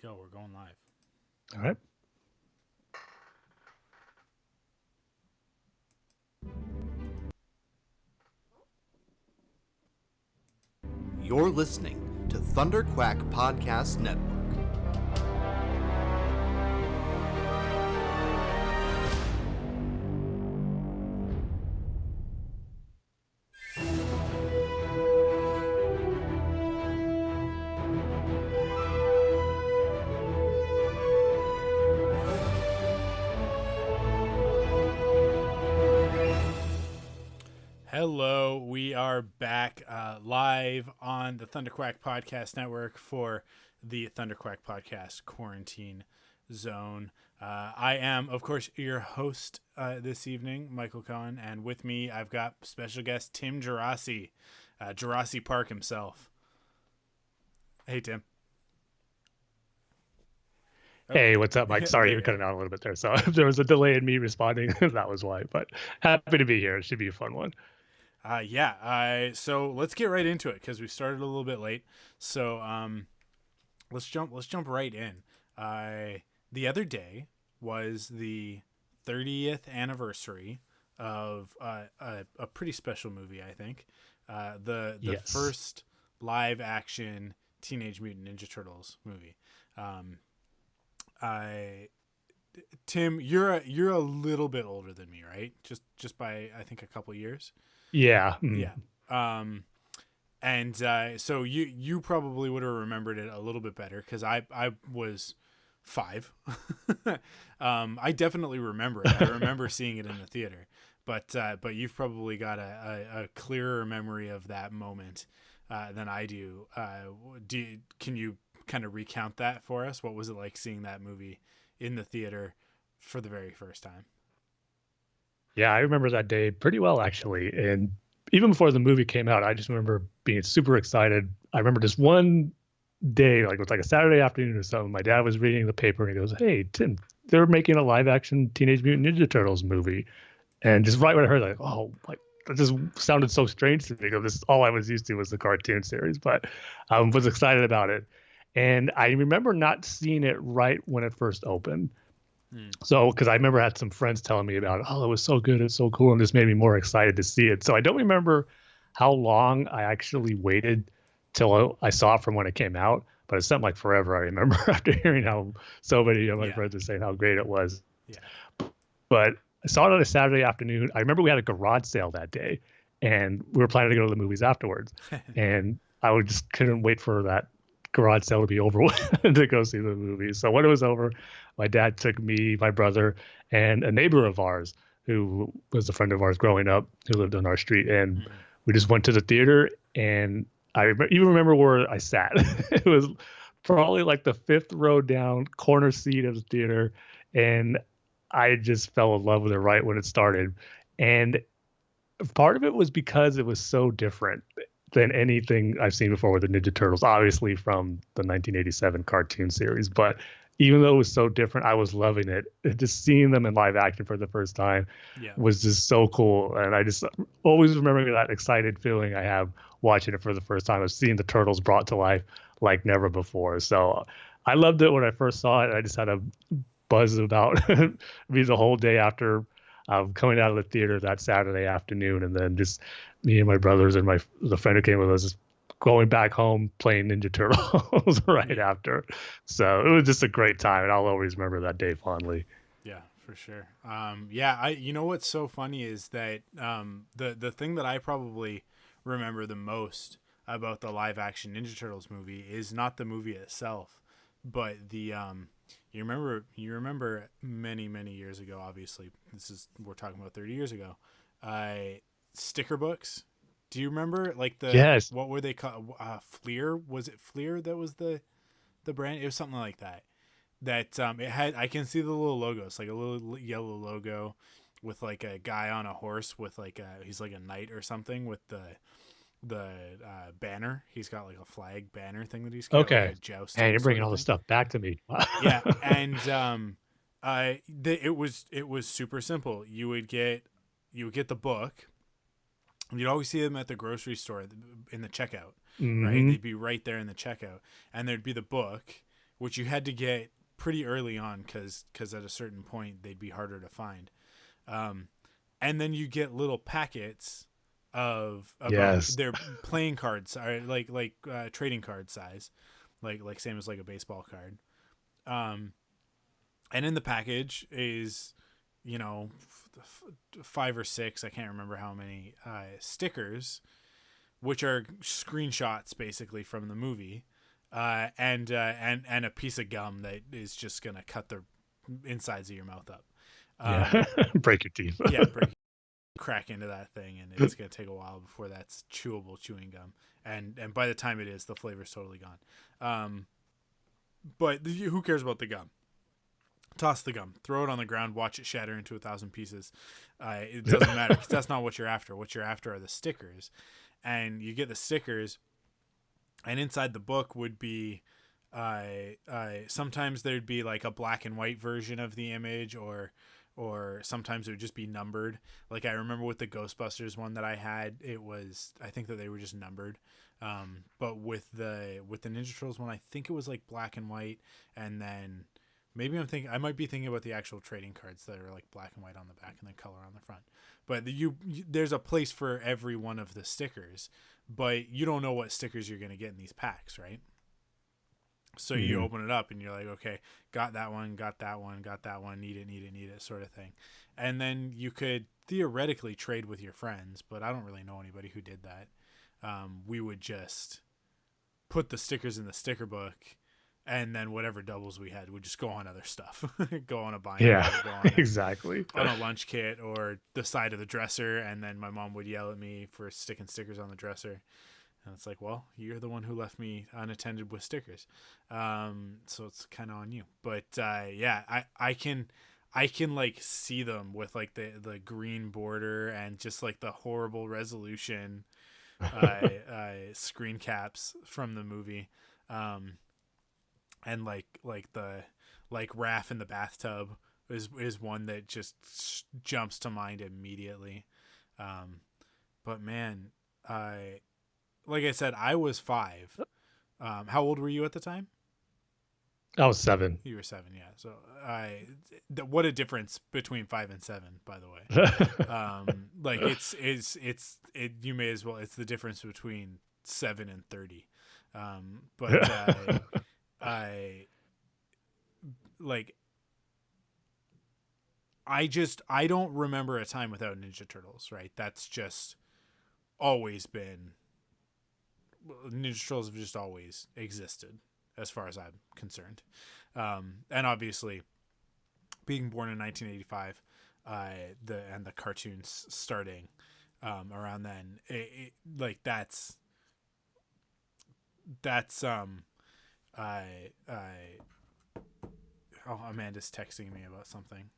go. We're going live. All right. You're listening to ThunderQuack Podcast Network. Hello, we are back live on the ThunderQuack Podcast Network for the ThunderQuack Podcast Quarantine Zone. I am, of course, your host this evening, Michael Cohen, and with me I've got special guest Tim Geraci, Geraci Park himself. Hey, Tim. Hey, what's up, Mike? Sorry, you're cutting out a little bit there. So if there was a delay in me responding, that was why. But happy to be here. It should be a fun one. So let's get right into it because we started a little bit late. So let's jump right in. The other day was the 30th anniversary of a pretty special movie, I think. The Yes. first live action Teenage Mutant Ninja Turtles movie. Tim, you're a little bit older than me, right? Just by I think a couple years. Yeah. Yeah. So you probably would have remembered it a little bit better because I was 5. I definitely remember it. I remember seeing it in the theater, but you've probably got a clearer memory of that moment than I do. Can you kind of recount that for us? What was it like seeing that movie in the theater for the very first time? Yeah, I remember that day pretty well, actually. And even before the movie came out, I just remember being super excited. I remember this one day, like it was like a Saturday afternoon or something. My dad was reading the paper and he goes, "Hey, Tim, they're making a live action Teenage Mutant Ninja Turtles movie." And just right when I heard that, oh, like that just sounded so strange to me because this all I was used to was the cartoon series, but I was excited about it. And I remember not seeing it right when it first opened. So, because I remember I had some friends telling me about it. Oh, it was so good. It's so cool. And this made me more excited to see it. So I don't remember how long I actually waited till I saw it from when it came out, but it seemed like forever. I remember after hearing how so many of my friends were saying how great it was. Yeah. But I saw it on a Saturday afternoon. I remember we had a garage sale that day and we were planning to go to the movies afterwards. And I just couldn't wait for that garage sale to be over to go see the movie. So when it was over, my dad took me, my brother, and a neighbor of ours who was a friend of ours growing up who lived on our street. And we just went to the theater. And I even remember where I sat. It was probably like the 5th row down, corner seat of the theater. And I just fell in love with it right when it started. And part of it was because it was so different than anything I've seen before with the Ninja Turtles, obviously from the 1987 cartoon series. But even though it was so different, I was loving it. Just seeing them in live action for the first time was just so cool. And I just always remember that excited feeling I have watching it for the first time of seeing the Turtles brought to life like never before. So I loved it when I first saw it. I just had a buzz about me the whole day after coming out of the theater that Saturday afternoon, and then just me and my brothers and the friend who came with us going back home playing Ninja Turtles right after. So it was just a great time, and I'll always remember that day fondly. Yeah, for sure. You know what's so funny is that the thing that I probably remember the most about the live action Ninja Turtles movie is not the movie itself, but the you remember many years ago, obviously we're talking about 30 years ago, sticker books. Do you remember like Yes. what were they called? Fleer? Was it Fleer that was the brand? It was something like that. That it had, I can see the little logos, like a little yellow logo with like a guy on a horse with like he's like a knight or something with the banner. He's got like a flag banner thing that he's got, Okay. like a joust. And you're bringing all this stuff back to me. Yeah, and it was super simple. You would get the book. You'd always see them at the grocery store in the checkout, right? They'd be right there in the checkout, and there'd be the book, which you had to get pretty early on because at a certain point they'd be harder to find. And then you get little packets of about their playing cards, like trading card size, like same as like a baseball card. And in the package is, 5 or 6, I can't remember how many, stickers, which are screenshots basically from the movie, and a piece of gum that is just gonna cut the insides of your mouth up. Break your teeth. Crack into that thing, and it's gonna take a while before that's chewable chewing gum. And by the time it is, the flavor's totally gone. But who cares about the gum? Toss the gum, throw it on the ground, watch it shatter into 1,000 pieces. It doesn't matter, because that's not what you're after. What you're after are the stickers, and you get the stickers. And inside the book would be, sometimes there'd be like a black and white version of the image, or sometimes it would just be numbered. Like I remember with the Ghostbusters one that I had, I think that they were just numbered. But with the Ninja Turtles one, I think it was like black and white, and then maybe I might be thinking about the actual trading cards that are like black and white on the back and then color on the front. But there's a place for every one of the stickers, but you don't know what stickers you're going to get in these packs, right? So you open it up and you're like, okay, got that one, need it, sort of thing. And then you could theoretically trade with your friends, but I don't really know anybody who did that. We would just put the stickers in the sticker book, and then whatever doubles we had would just go on other stuff. Go on a binder. Exactly. On a lunch kit or the side of the dresser, and then my mom would yell at me for sticking stickers on the dresser. And it's like, well, you're the one who left me unattended with stickers. So it's kind of on you. But I can like see them with like the green border and just like the horrible resolution screen caps from the movie. And like the Raph in the bathtub is one that just jumps to mind immediately. But man, like I said, I was 5. How old were you at the time? I was 7. You were 7, yeah. So what a difference between 5 and 7, by the way. Like it's you may as well. It's the difference between 7 and 30. But I don't remember a time without Ninja Turtles, right? That's just always been. Ninja Turtles have just always existed, as far as I'm concerned. And obviously, being born in 1985, the cartoons starting around then, Amanda's texting me about something.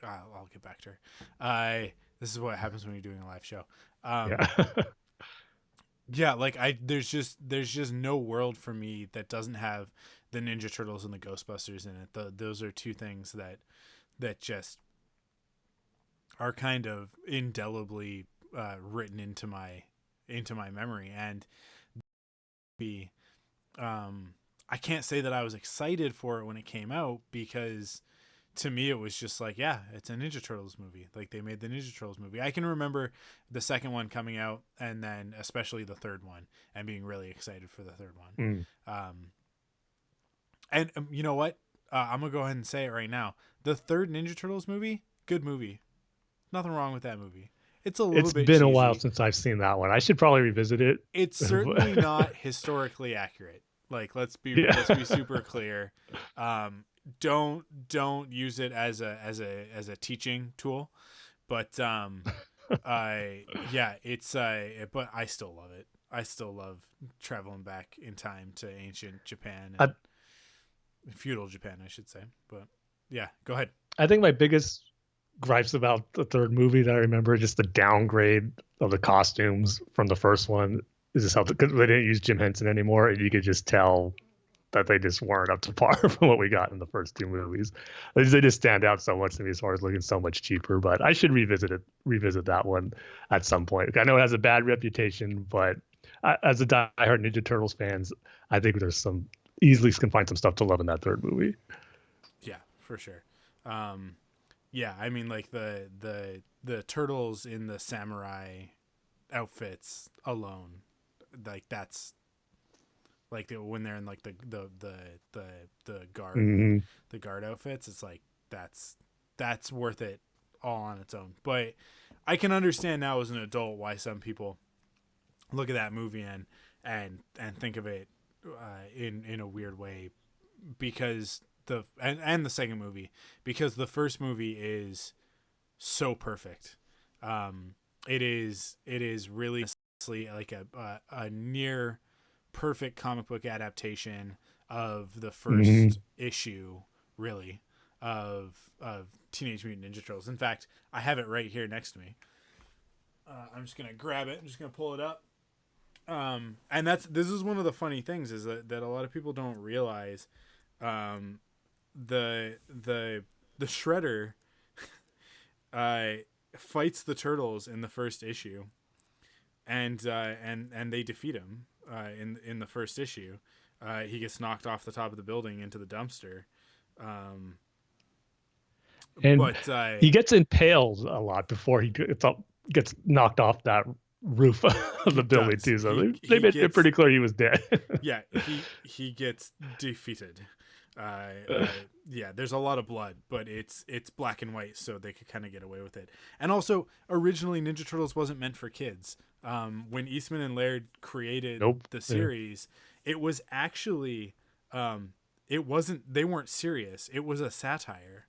I'll get back to her. This is what happens when you're doing a live show. Yeah, like there's just no world for me that doesn't have the Ninja Turtles and the Ghostbusters in it. Those are two things that just are kind of indelibly written into my memory. And I can't say that I was excited for it when it came out, because to me it was just like, yeah, it's a Ninja Turtles movie. Like, they made the Ninja Turtles movie. I can remember the second one coming out, and then especially the third one, and being really excited for the third one. And you know what? I'm gonna go ahead and say it right now. The third Ninja Turtles movie, good movie. Nothing wrong with that movie. It's been cheesy. A while since I've seen that one. I should probably revisit it. It's certainly not historically accurate. Like, let's be super clear. Don't use it as a teaching tool, but but I still love it. I still love traveling back in time to ancient Japan and feudal Japan, I should say. But yeah, go ahead. I think my biggest gripes about the third movie that I remember, just the downgrade of the costumes from the first one, is just how they didn't use Jim Henson anymore, and you could just tell that they just weren't up to par from what we got in the first two movies. They just stand out so much to me as far as looking so much cheaper. But I should revisit that one at some point. I know it has a bad reputation, but as a diehard Ninja Turtles fans, I think there's some easily can find some stuff to love in that third movie. Yeah, for sure. Um, yeah, I mean, like the turtles in the samurai outfits alone, like that's like when they're in like the guard Mm-hmm. the guard outfits. It's like that's worth it all on its own. But I can understand now as an adult why some people look at that movie and think of it in a weird way, because and the second movie, because the first movie is so perfect. It is really like a near perfect comic book adaptation of the Mm-hmm. first issue, really, of Teenage Mutant Ninja Turtles. In fact, I have it right here next to me. I'm just gonna grab it. I'm just gonna pull it up. And this is one of the funny things is that a lot of people don't realize, um, the Shredder uh, fights the turtles in the first issue, and they defeat him in the first issue. He gets knocked off the top of the building into the dumpster. Um, And but he gets impaled a lot before he gets knocked off that roof of he the building does. too. So they He made it gets pretty clear he was dead. yeah, he gets defeated. Yeah, there's a lot of blood, but it's black and white, so they could kind of get away with it. And also, originally Ninja Turtles wasn't meant for kids. When Eastman and Laird created Nope. the series, it was actually it wasn't. They weren't serious. It was a satire.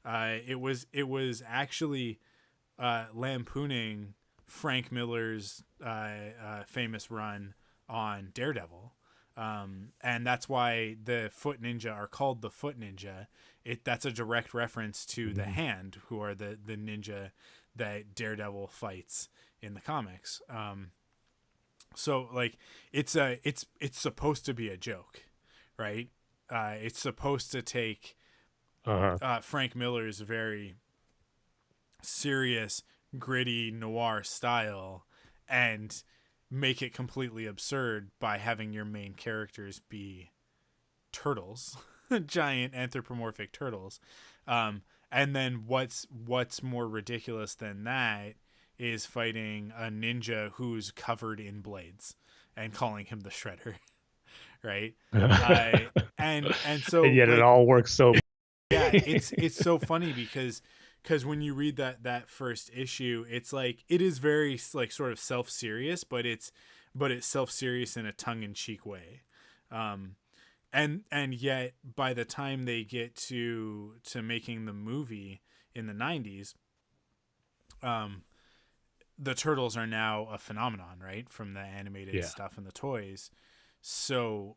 It was actually lampooning Frank Miller's famous run on Daredevil. And that's why the Foot Ninja are called the Foot Ninja. That's a direct reference to the Hand, who are the ninja that Daredevil fights in the comics. So like it's supposed to be a joke, right? It's supposed to take Frank Miller's very serious, gritty noir style and make it completely absurd by having your main characters be turtles, giant anthropomorphic turtles. And then what's more ridiculous than that is fighting a ninja who's covered in blades and calling him the Shredder, right? And so And yet it like all works so. yeah, it's so funny because when you read that first issue, it's like it is very like sort of self-serious, but it's self-serious in a tongue-in-cheek way. And yet by the time they get to making the movie in the 90s, the turtles are now a phenomenon, right, from the animated stuff and the toys. So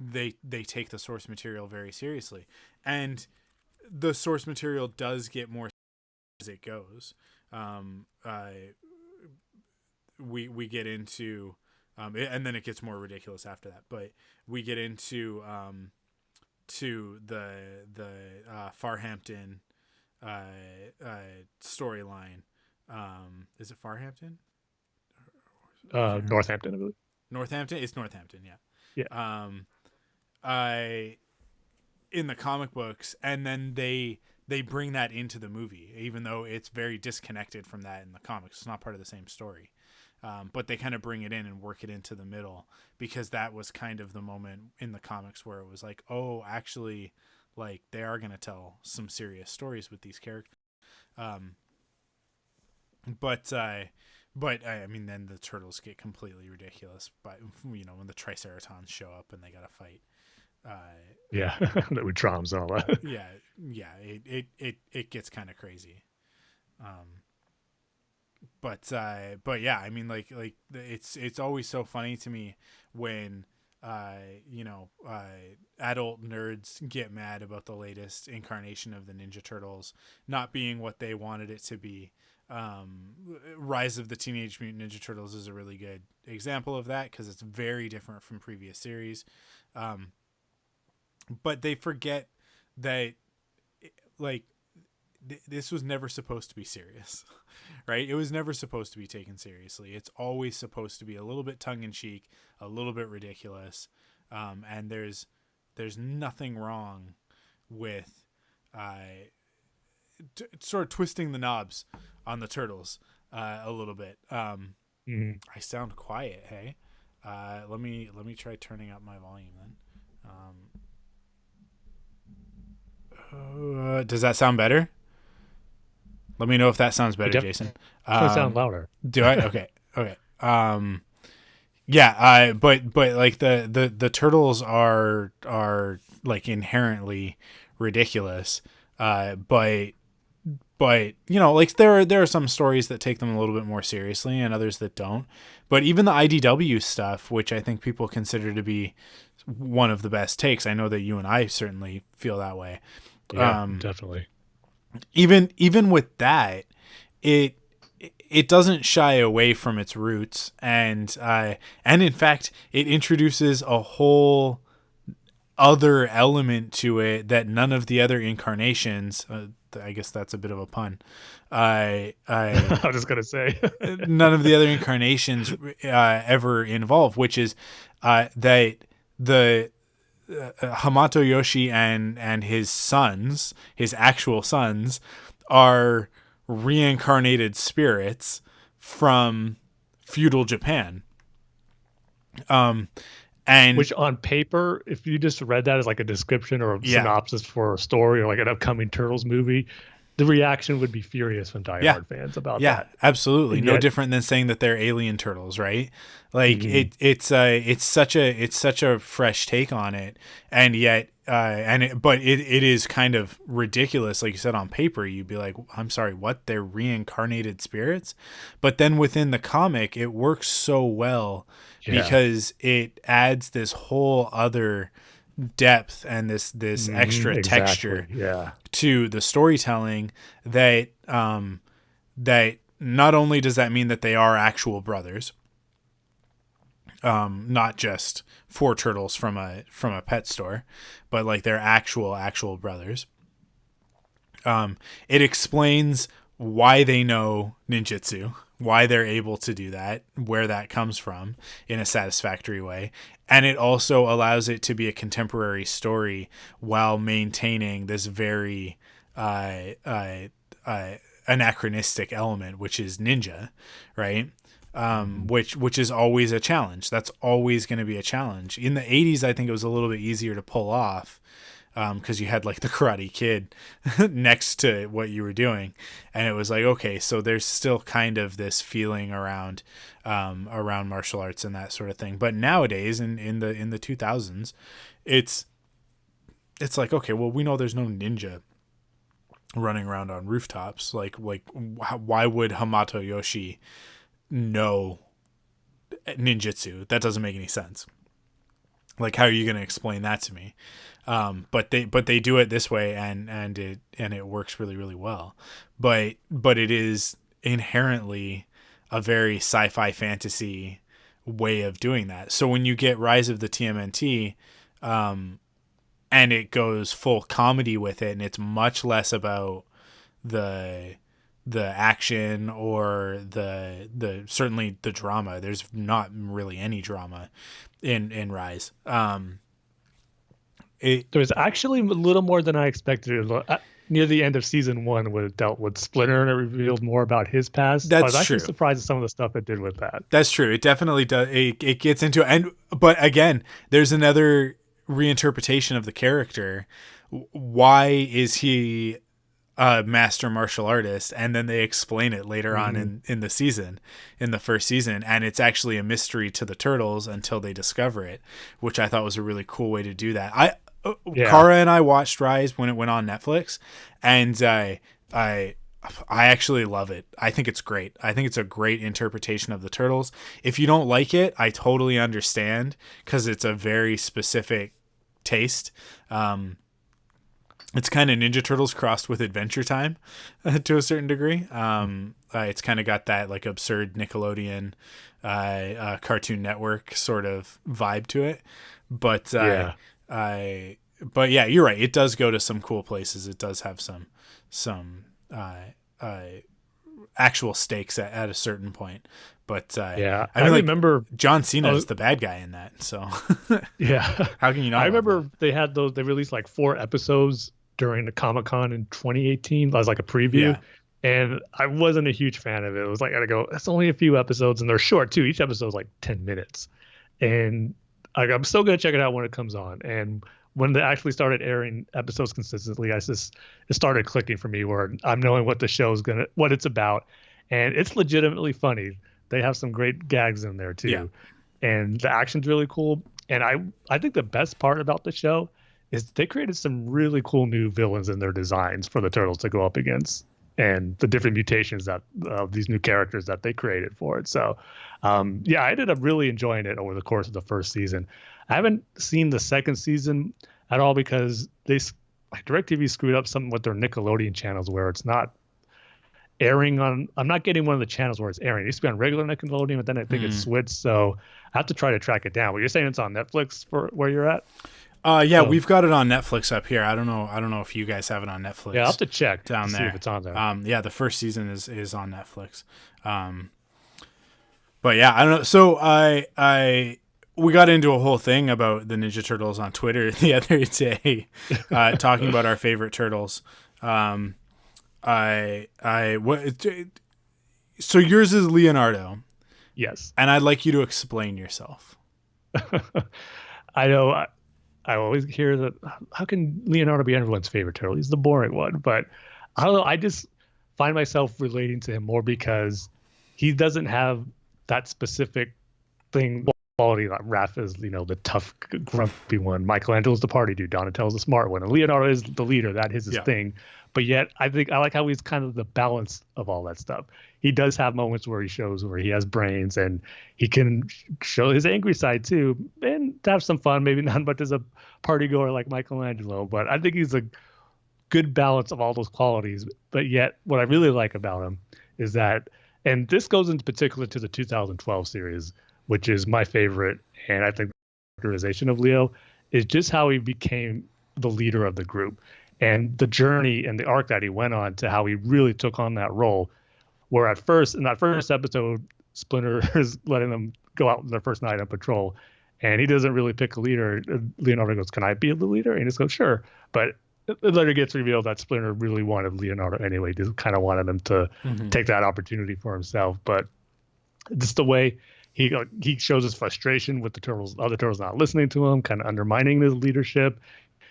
they take the source material very seriously, and the source material does get more as it goes. We get into and then it gets more ridiculous after that, but we get into to the Farhampton storyline. Is it Farhampton? Northampton, I believe. Northampton. It's Northampton. Yeah. Yeah. I in the comic books, and then they bring that into the movie, even though it's very disconnected from that in the comics. It's not part of the same story. But they kind of bring it in and work it into the middle, because that was kind of the moment in the comics where it was like, oh, actually, like they are going to tell some serious stories with these characters. But I mean, then the turtles get completely ridiculous. But when the Triceratons show up and they got to fight. That would Troms and all that. Yeah, it gets kind of crazy. But yeah, I mean, like it's always so funny to me when adult nerds get mad about the latest incarnation of the Ninja Turtles not being what they wanted it to be. Rise of the Teenage Mutant Ninja Turtles is a really good example of that, because it's very different from previous series. But they forget that like this was never supposed to be serious, right? It was never supposed to be taken seriously. It's always supposed to be a little bit tongue-in-cheek, a little bit ridiculous, and there's nothing wrong with sort of twisting the knobs on the turtles a little bit. I sound quiet. Hey, let me try turning up my volume then. Does that sound better? Let me know if that sounds better, Jason. Sound louder. Do I? Okay. Okay. Yeah. But like the turtles are like inherently ridiculous. But you know, like there are some stories that take them a little bit more seriously and others that don't. But even the IDW stuff, which I think people consider to be one of the best takes, I know that you and I certainly feel that way. Yeah, definitely. Even with that, it doesn't shy away from its roots, and in fact, it introduces a whole other element to it that none of the other incarnations. I guess that's a bit of a pun. I was just gonna say none of the other incarnations ever involve, which is that the Hamato Yoshi and his sons, his actual sons, are reincarnated spirits from feudal Japan. And which on paper, if you just read that as like a description or a synopsis for a story or like an upcoming Turtles movie, the reaction would be furious from diehard fans about that. Yeah, absolutely. And no yet, different than saying that they're alien turtles, right? Like it's such a fresh take on it, and yet but it is kind of ridiculous. Like you said, on paper, you'd be like, I'm sorry, what? They're reincarnated spirits? But then within the comic, it works so well because it adds this whole other depth and this extra texture to the storytelling that that not only does that mean that they are actual brothers, not just four turtles from a pet store, but like they're actual brothers. It explains why they know ninjutsu, why they're able to do that, where that comes from in a satisfactory way. And it also allows it to be a contemporary story while maintaining this very anachronistic element, which is ninja, right? Which is always a challenge. That's always going to be a challenge. In the 80s, I think it was a little bit easier to pull off because you had like the Karate Kid next to what you were doing, and it was like, okay, so there's still kind of this feeling around martial arts and that sort of thing. But nowadays, in the 2000s, it's like, okay, well, we know there's no ninja running around on rooftops. Like why would Hamato Yoshi know ninjutsu? That doesn't make any sense. Like, how are you going to explain that to me? But they do it this way, and it works really, really well. But it is inherently a very sci-fi fantasy way of doing that. So when you get Rise of the TMNT, and it goes full comedy with it, and it's much less about the action or the certainly the drama. There's not really any drama in Rise. There's actually a little more than I expected. Near the end of season 1, when it dealt with Splinter and it revealed more about his past. That's I was actually true. surprised at some of the stuff it did with that. That's true. It definitely does. It gets into it. But again, there's another reinterpretation of the character. Why is he a master martial artist? And then they explain it later on in the season, in the first season, and it's actually a mystery to the turtles until they discover it, which I thought was a really cool way to do that. Kara and I watched Rise when it went on Netflix, and I actually love it. I think it's great. I think it's a great interpretation of the turtles. If you don't like it, I totally understand, because it's a very specific taste. It's kind of Ninja Turtles crossed with Adventure Time to a certain degree. It's kind of got that like absurd Nickelodeon Cartoon Network sort of vibe to it. But yeah, you're right. It does go to some cool places. It does have some actual stakes at a certain point. But Yeah, I mean, like, remember John Cena is the bad guy in that, so yeah. how can you not? I love remember that? they had those. They released like 4 episodes during the Comic-Con in 2018 as like a preview, Yeah, and I wasn't a huge fan of it. It was like I go, it's only a few episodes, and they're short too. Each episode's like 10 minutes, and I'm still gonna check it out when it comes on. And when they actually started airing episodes consistently, it started clicking for me where I'm knowing what the show's what it's about, and it's legitimately funny. They have some great gags in there yeah, too, and the action's really cool. And I think the best part about the show is they created some really cool new villains in their designs for the turtles to go up against, and the different mutations that these new characters that they created for it. So, yeah, I ended up really enjoying it over the course of the first season. I haven't seen the second season at all because like DirecTV screwed up something with their Nickelodeon channels where it's not airing on. I'm not getting one of the channels where it's airing. It used to be on regular Nickelodeon, but then I think it's switched. So I have to try to track it down. But you're saying it's on Netflix for where you're at? yeah. We've got it on Netflix up here. I don't know if you guys have it on Netflix. Yeah, I'll have to check down to there. see if it's on there. Yeah, the first season is on Netflix. But yeah, I don't know. So we got into a whole thing about the Ninja Turtles on Twitter the other day, talking about our favorite turtles. So yours is Leonardo, Yes. and I'd like you to explain yourself. I know. I always hear that. How can Leonardo be everyone's favorite turtle? He's the boring one. But I don't know. I just find myself relating to him more because he doesn't have that specific thing quality that Raph is, the tough, grumpy one. Michelangelo's the party dude. Donatello's the smart one. And Leonardo is the leader. That is his thing. But yet, I like how he's kind of the balance of all that stuff. He does have moments where he shows where he has brains and he can show his angry side too, and to have some fun. Maybe not much as a party goer like Michelangelo, but I think he's a good balance of all those qualities. But yet, what I really like about him is that, and this goes into particular to the 2012 series, which is my favorite, and I think the characterization of Leo is just how he became the leader of the group. And the journey and the arc that he went on to how he really took on that role, where at first, in that first episode, Splinter is letting them go out on their first night on patrol, and he doesn't really pick a leader. Leonardo goes, "Can I be the leader?" And he just goes, "Sure." But it later gets revealed that Splinter really wanted Leonardo anyway, just kind of wanted him to take that opportunity for himself. But just the way he shows his frustration with the other turtles not listening to him, kind of undermining his leadership,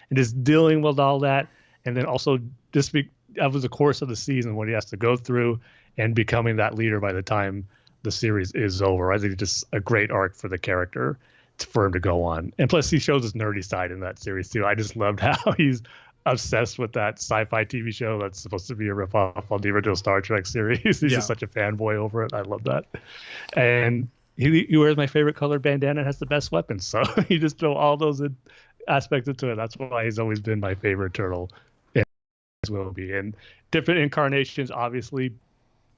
and just dealing with all that. And then also just over the course of the season, what he has to go through and becoming that leader by the time the series is over. I think just a great arc for the character for him to go on. And plus he shows his nerdy side in that series too. I just loved how he's obsessed with that sci-fi TV show that's supposed to be a ripoff on the original Star Trek series. He's just such a fanboy over it. I love that. And he wears my favorite colored bandana and has the best weapons. So you just throw all those aspects into it. That's why he's always been my favorite turtle. And will be. And different incarnations, obviously,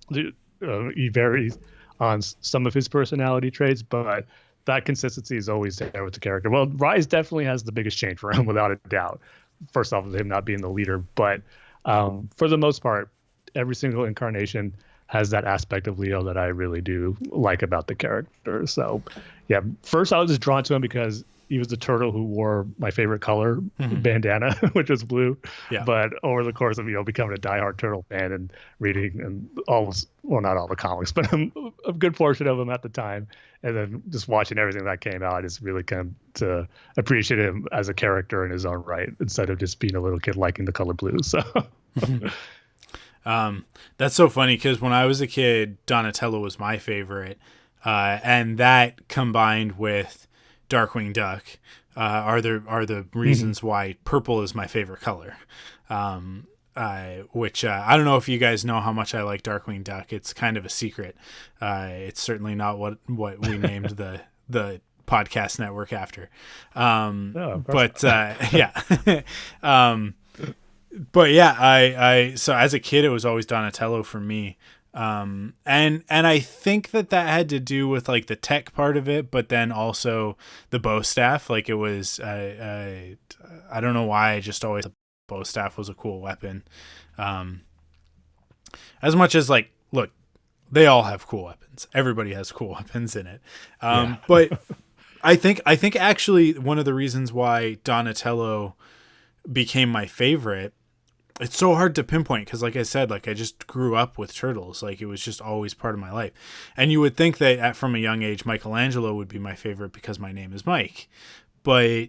he varies on some of his personality traits, but that consistency is always there with the character. Well, Rise definitely has the biggest change for him, without a doubt. First off, him not being the leader, but for the most part, every single incarnation has that aspect of Leo that I really do like about the character. So, yeah, first I was just drawn to him because he was the turtle who wore my favorite color bandana, which was blue. Yeah. But over the course of becoming a diehard turtle fan and reading and not all the comics, but a good portion of them at the time, and then just watching everything that came out, I just really come to appreciate him as a character in his own right, instead of just being a little kid liking the color blue. So. That's so funny because when I was a kid, Donatello was my favorite, and that combined with Darkwing Duck are the reasons why purple is my favorite color. Which I don't know if you guys know how much I like Darkwing Duck. It's kind of a secret. It's certainly not what we named the podcast network after. But yeah. But yeah, I so as a kid it was always Donatello for me. And I think that had to do with like the tech part of it, but then also the bow staff. Like it was, I don't know why, I just always thought the bow staff was a cool weapon. as much as like, look, they all have cool weapons. Everybody has cool weapons in it. But I think actually one of the reasons why Donatello became my favorite, it's so hard to pinpoint because, like I said, like I just grew up with turtles. Like it was just always part of my life. And you would think that from a young age, Michelangelo would be my favorite because my name is Mike. But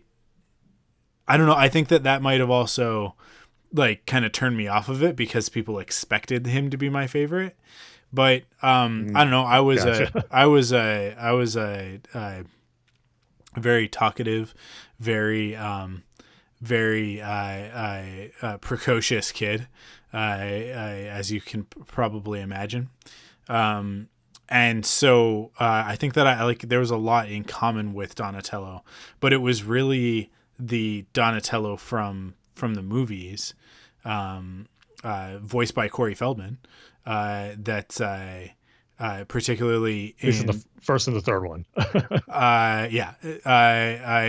I don't know. I think that might have also like kind of turned me off of it because people expected him to be my favorite. But I don't know. I was a very talkative, very precocious kid, as you can probably imagine. And so I think that there was a lot in common with Donatello, but it was really the Donatello from the movies, voiced by Corey Feldman, that particularly This is the first and the third one. I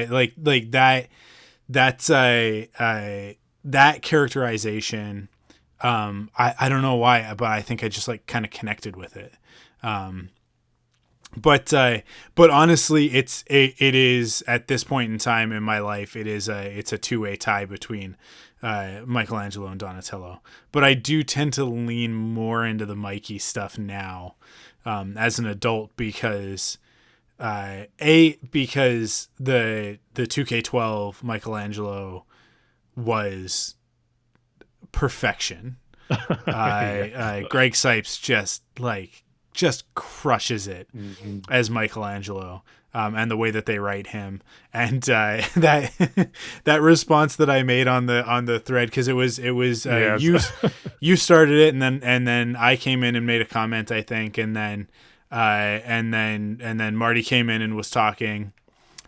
like that. That's that characterization. I don't know why, but I think I just like kind of connected with it. But honestly, it is at this point in time in my life, it's a two-way tie between Michelangelo and Donatello. But I do tend to lean more into the Mikey stuff now, as an adult because because the 2K12 Michelangelo was perfection. Greg Sipes just crushes it as Michelangelo, and the way that they write him, and that response that I made on the thread, because it was yes. you started it, and then I came in and made a comment, I think, and then Marty came in and was talking,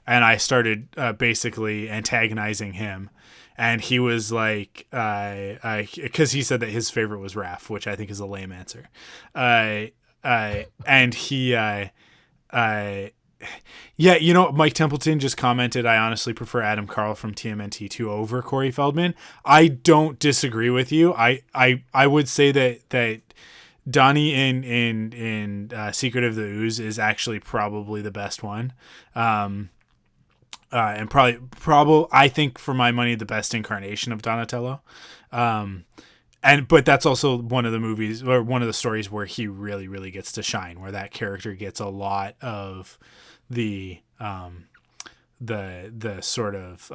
and I started basically antagonizing him. And he was like, because he said that his favorite was Raph, which I think is a lame answer. And he, Mike Templeton just commented, I honestly prefer Adam Carl from TMNT2 over Corey Feldman. I don't disagree with you. I would say that Donnie in Secret of the Ooze is actually probably the best one. And probably, I think for my money, the best incarnation of Donatello. But that's also one of the movies or one of the stories where he really, really gets to shine, where that character gets a lot of the sort of,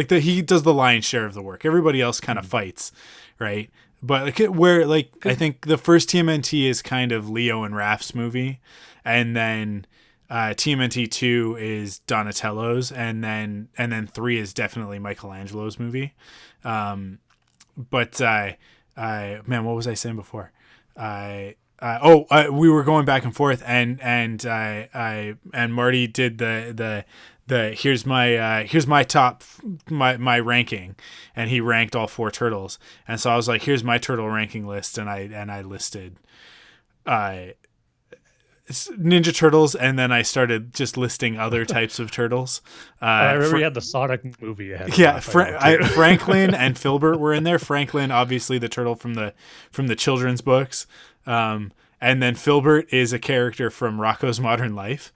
he does the lion's share of the work. Everybody else kind of fights, right? But I think the first TMNT is kind of Leo and Raph's movie, and then TMNT 2 is Donatello's, and then 3 is definitely Michelangelo's movie. Man, what was I saying before? We were going back and forth, and Marty did the here's my top my ranking, and he ranked all 4 turtles, and so I was like, here's my turtle ranking list, and I listed Ninja Turtles, and then I started just listing other types of turtles. I remember you had the Sonic movie ahead. Yeah, Franklin and Filbert were in there. Franklin, obviously the turtle from the children's books, and then Filbert is a character from Rocko's Modern Life.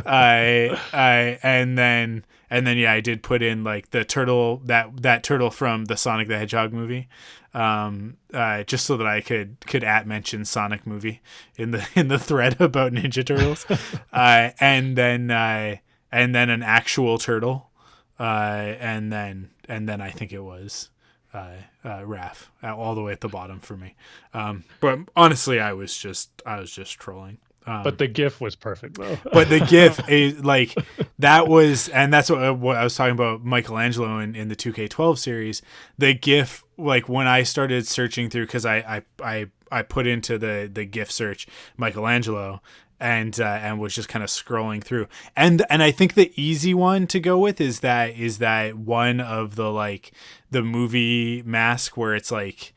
And then I did put in like the turtle that turtle from the Sonic the Hedgehog movie. Just so that I could mention Sonic movie in the thread about Ninja Turtles, and then an actual turtle, and then I think it was Raph all the way at the bottom for me. But honestly, I was just trolling. But the GIF was perfect though. But the GIF is like that was, and that's what I was talking about Michelangelo in the 2K12 series. The GIF, like when I started searching through, because I put into the GIF search Michelangelo, and was just kind of scrolling through, and I think the easy one to go with is that one of the the movie mask where it's like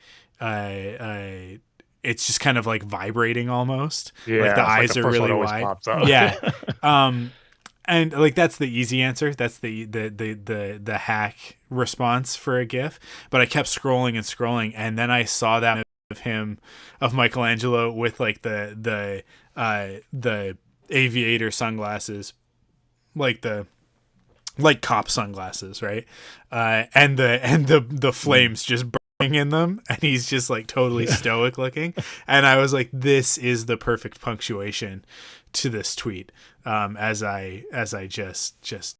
it's just kind of like vibrating almost. Yeah, like the eyes are really wide. Yeah. And like that's the easy answer. That's the hack response for a GIF, but I kept scrolling and scrolling, and then I saw that of Michelangelo with like the aviator sunglasses, like cop sunglasses, right? And the flames just burning in them, and he's just like totally stoic looking. And I was like, this is the perfect punctuation to this tweet. As I just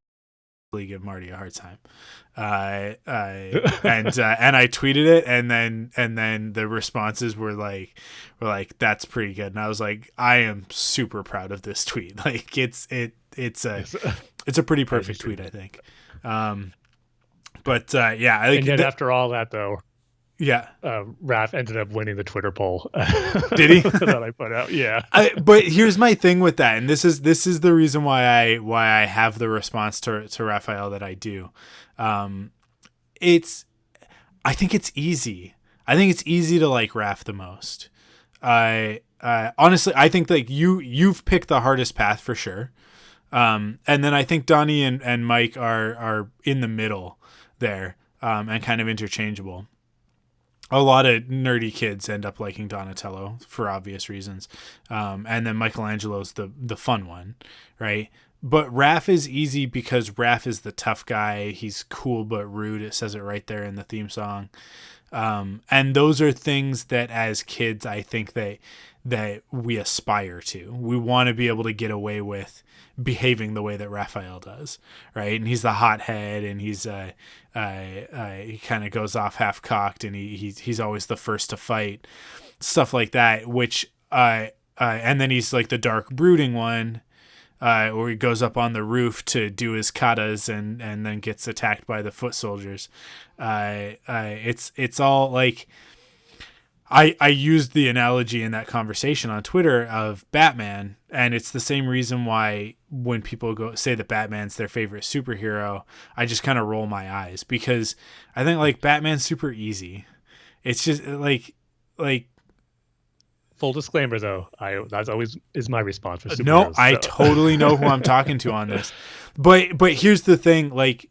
give Marty a hard time. And I tweeted it, and then the responses were like, that's pretty good. And I was like, I am super proud of this tweet. Like it's a pretty perfect tweet, I think. But yeah, I think, and yet after all that though, yeah, Raph ended up winning the Twitter poll. Did he? That I put out. Yeah. But here's my thing with that, and this is the reason why I have the response to Raphael that I do. I think it's easy. I think it's easy to like Raph the most. Honestly, I think like you've picked the hardest path for sure. And then I think Donnie and Mike are in the middle there, and kind of interchangeable. A lot of nerdy kids end up liking Donatello for obvious reasons. And then Michelangelo's the fun one, right? But Raph is easy because Raph is the tough guy. He's cool but rude. It says it right there in the theme song. And those are things that as kids, I think that we aspire to. We want to be able to get away with behaving the way that Raphael does, right? And he's the hothead, and he's he kind of goes off half cocked, and he's always the first to fight, stuff like that. Which and then he's like the dark brooding one, where he goes up on the roof to do his katas and then gets attacked by the foot soldiers. It's all like. I used the analogy in that conversation on Twitter of Batman, and it's the same reason why when people say that Batman's their favorite superhero, I just kind of roll my eyes, because I think like Batman's super easy. It's just like full disclaimer though, that's always is my response for superheroes. No, I totally know who I'm talking to on this. But here's the thing, like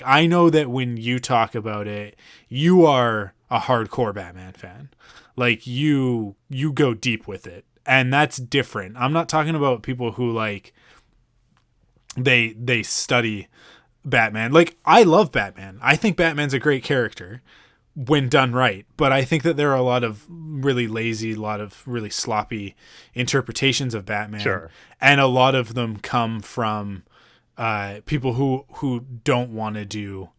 I know that when you talk about it, you are a hardcore Batman fan. Like you go deep with it, and that's different. I'm not talking about people who like they study Batman. Like I love Batman. I think Batman's a great character when done right, but I think that there are a lot of really lazy, a lot of really sloppy interpretations of Batman. Sure. And a lot of them come from people who don't want to do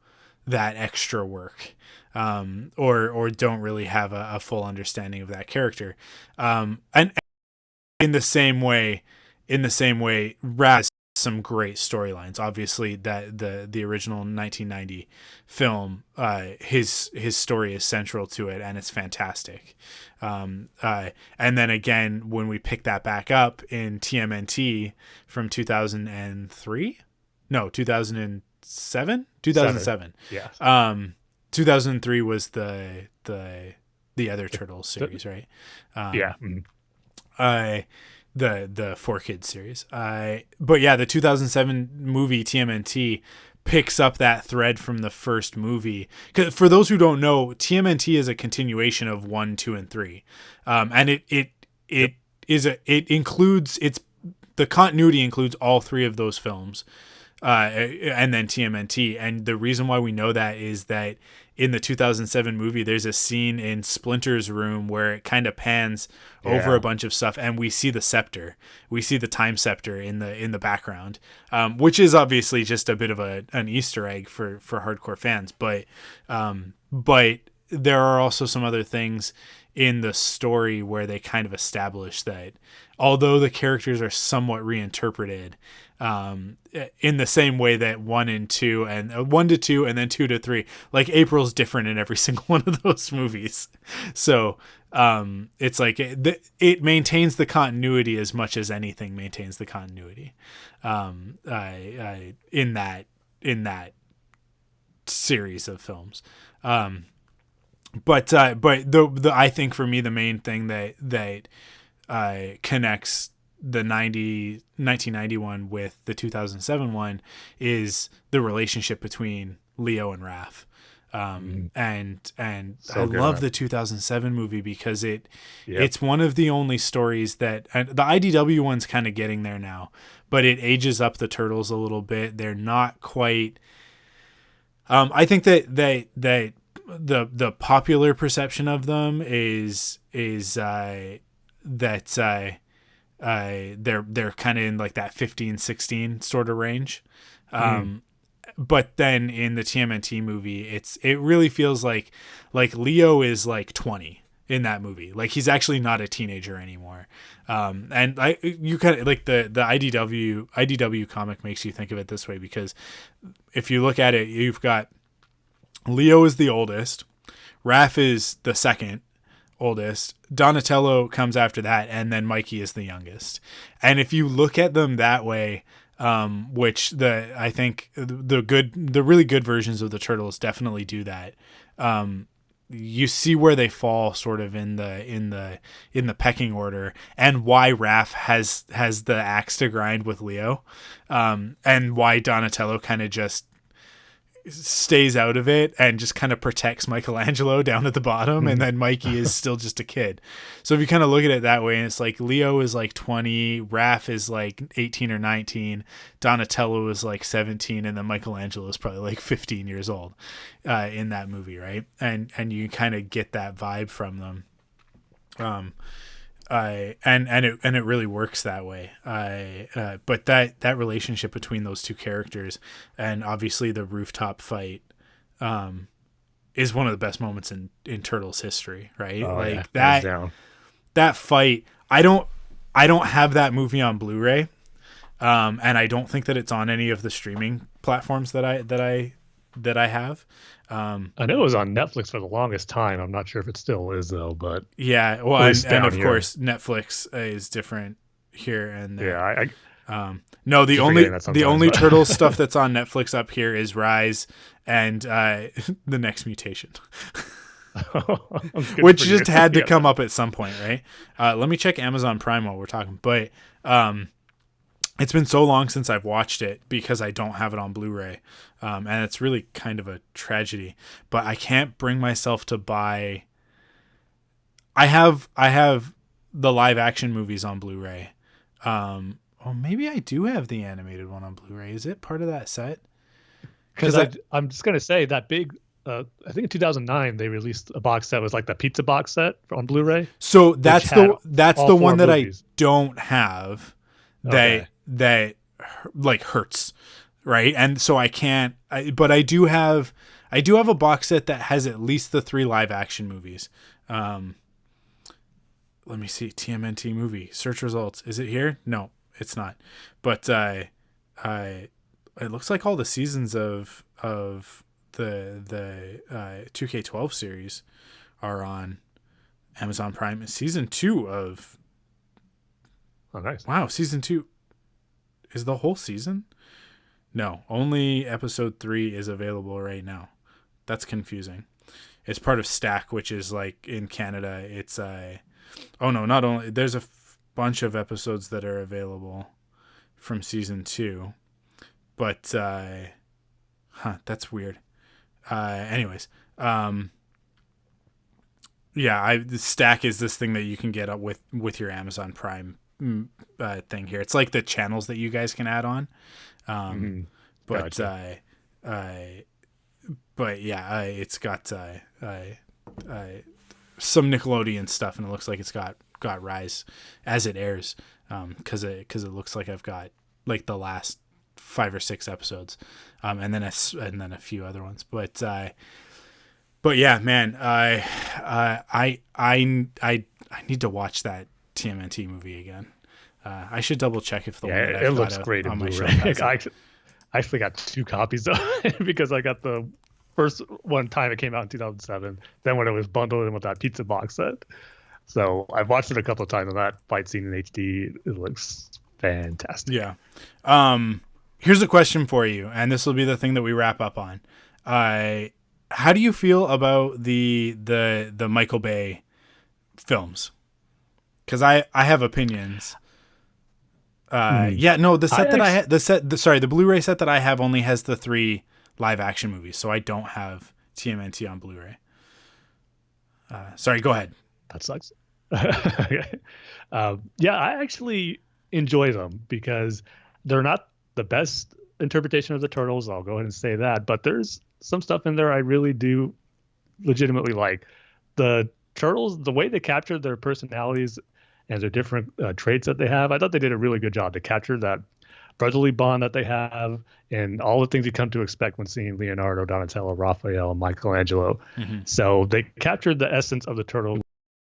that extra work. Or don't really have a full understanding of that character. And in the same way, Raz has some great storylines. Obviously, that the original 1990 film, his story is central to it, and it's fantastic. And then again, when we pick that back up in TMNT from 2003, no, 2007, 2007. Yeah. 2003 was the other Turtles series, right? Yeah. The 4Kids series. But yeah, the 2007 movie TMNT picks up that thread from the first movie. 'Cause for those who don't know, TMNT is a continuation of 1, 2, and 3, and it includes the continuity includes all three of those films. And then TMNT. And the reason why we know that is that in the 2007 movie, there's a scene in Splinter's room where it kind of pans over a bunch of stuff, and we see the scepter. We see the time scepter in the background, which is obviously just a bit of an Easter egg for hardcore fans. But there are also some other things in the story where they kind of establish that although the characters are somewhat reinterpreted, in the same way that 1 and 2 and 1 to 2 and then 2 to 3, like April's different in every single one of those movies. So it's like it maintains the continuity as much as anything maintains the continuity in that series of films. But I think for me the main thing that connects the 1991 with the 2007 one is the relationship between Leo and Raph. And So I good, love man. the 2007 movie because Yep. it's one of the only stories that, and the IDW one's kind of getting there now, but it ages up the Turtles a little bit. They're not quite. I think that the popular perception of them is that they're kind of in like that 15, 16 sort of range. But then in the TMNT movie, it really feels like Leo is like 20 in that movie. Like he's actually not a teenager anymore. And you kind of like the IDW comic makes you think of it this way, because if you look at it, you've got Leo is the oldest, Raph is the second oldest, Donatello comes after that, and then Mikey is the youngest. And if you look at them that way, which I think the really good versions of the Turtles definitely do that. You see where they fall sort of in the pecking order, and why Raph has the axe to grind with Leo, and why Donatello kind of just stays out of it and just kind of protects Michelangelo down at the bottom, and then Mikey is still just a kid. So if you kind of look at it that way, and it's like Leo is like 20, Raph is like 18 or 19, Donatello is like 17, and then Michelangelo is probably like 15 years old in that movie, right? And you kind of get that vibe from them. And it really works that way. But that relationship between those two characters, and obviously the rooftop fight, is one of the best moments in Turtles history, right? Oh, like yeah. that fight. I don't have that movie on Blu-ray, and I don't think that it's on any of the streaming platforms that I have. I know it was on Netflix for the longest time. I'm not sure if it still is though, but yeah, well, and of course Netflix is different here and there. Yeah, no, the only but... Turtles stuff that's on Netflix up here is Rise and the Next Mutation, which just had to come up at some point, right? Let me check Amazon Prime while we're talking, but it's been so long since I've watched it because I don't have it on Blu-ray, and it's really kind of a tragedy. But I can't bring myself to buy. I have the live action movies on Blu-ray. Maybe I do have the animated one on Blu-ray. Is it part of that set? Because I'm just gonna say that big. I think in 2009 they released a box set. It was like the pizza box set on Blu-ray. So that's the one that movies. I don't have. That like hurts, right? And so I can't. But I do have a box set that has at least the 3 live action movies. Let me see. TMNT movie search results. Is it here? No, it's not. But it looks like all the seasons of the 2K12 series are on Amazon Prime. Season 2 of. Oh, nice. Wow, season 2 is the whole season? No, only episode 3 is available right now. That's confusing. It's part of Stack, which is like in Canada. It's not only there's a bunch of episodes that are available from season 2, but that's weird. Anyways, the Stack is this thing that you can get up with your Amazon Prime thing here. It's like the channels that you guys can add on. But Gotcha. but yeah, it's got some Nickelodeon stuff, and it looks like it's got Rise as it airs, because it looks like I've got like the last 5 or 6 episodes, and then a few other ones. But yeah, man, I need to watch that TMNT movie again. I should double check if the one that I've looks got great on in my Blu-ray. shelf I actually got 2 copies of it because I got the first one time it came out in 2007. Then when it was bundled in with that pizza box set. So I've watched it a couple of times, and that fight scene in HD, it looks fantastic. Yeah. Here's a question for you, and this will be the thing that we wrap up on. How do you feel about the Michael Bay films? Because I have opinions. The Blu-ray set that I have only has the 3 live action movies, so I don't have TMNT on Blu-ray. Sorry, go ahead. That sucks. Yeah, I actually enjoy them because they're not the best interpretation of the Turtles. I'll go ahead and say that, but there's some stuff in there I really do legitimately like. The Turtles, the way they captured their personalities and their different traits that they have, I thought they did a really good job to capture that brotherly bond that they have and all the things you come to expect when seeing Leonardo, Donatello, Raphael, and Michelangelo. Mm-hmm. So they captured the essence of the turtle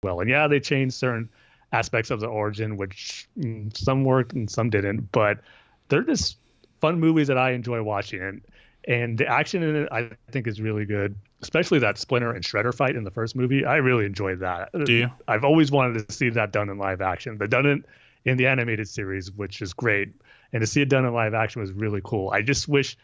well. And yeah, they changed certain aspects of the origin, which some worked and some didn't, but they're just fun movies that I enjoy watching. And the action in it, I think, is really good, especially that Splinter and Shredder fight in the first movie. I really enjoyed that. Do you? I've always wanted to see that done in live action. They've done it in the animated series, which is great. And to see it done in live action was really cool. I just wish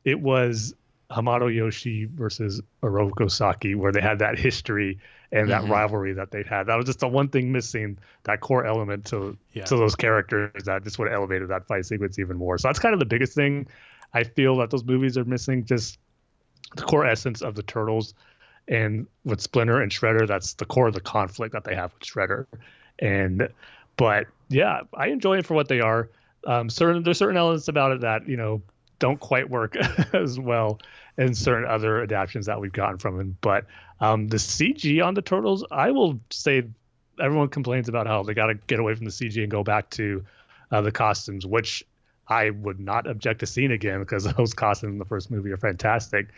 it was Hamato Yoshi versus Oroko Saki, where they had that history and that rivalry that they've had. That was just the one thing missing, that core element to those characters that just would have elevated that fight sequence even more. So that's kind of the biggest thing I feel that those movies are missing, just the core essence of the Turtles. And with Splinter and Shredder, that's the core of the conflict that they have with Shredder. But yeah, I enjoy it for what they are. There's certain elements about it that, don't quite work as well in certain other adaptations that we've gotten from them. But the CG on the Turtles, I will say, everyone complains about how they got to get away from the CG and go back to the costumes, which I would not object to seeing again because those costumes in the first movie are fantastic.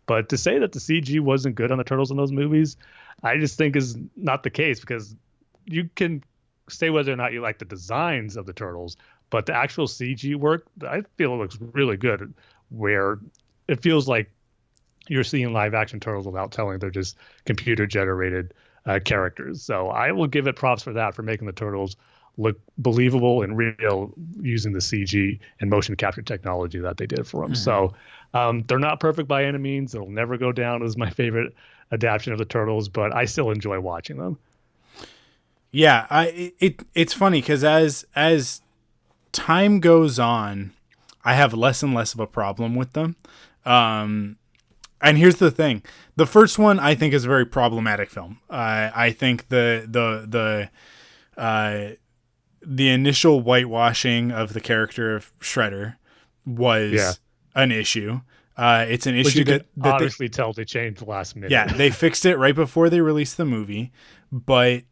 But to say that the CG wasn't good on the Turtles in those movies, I just think is not the case, because you can say whether or not you like the designs of the Turtles, but the actual CG work, I feel it looks really good, where it feels like you're seeing live action Turtles without telling they're just computer generated characters. So I will give it props for that, for making the Turtles look believable and real using the CG and motion capture technology that they did for them. So they're not perfect by any means. It'll never go down as my favorite adaptation of the Turtles, but I still enjoy watching them. Yeah, it's funny because as time goes on, I have less and less of a problem with them. And here's the thing: the first one I think is a very problematic film. I think the initial whitewashing of the character of Shredder was an issue. It's an issue that obviously tell they changed the last minute. Yeah, they fixed it right before they released the movie, but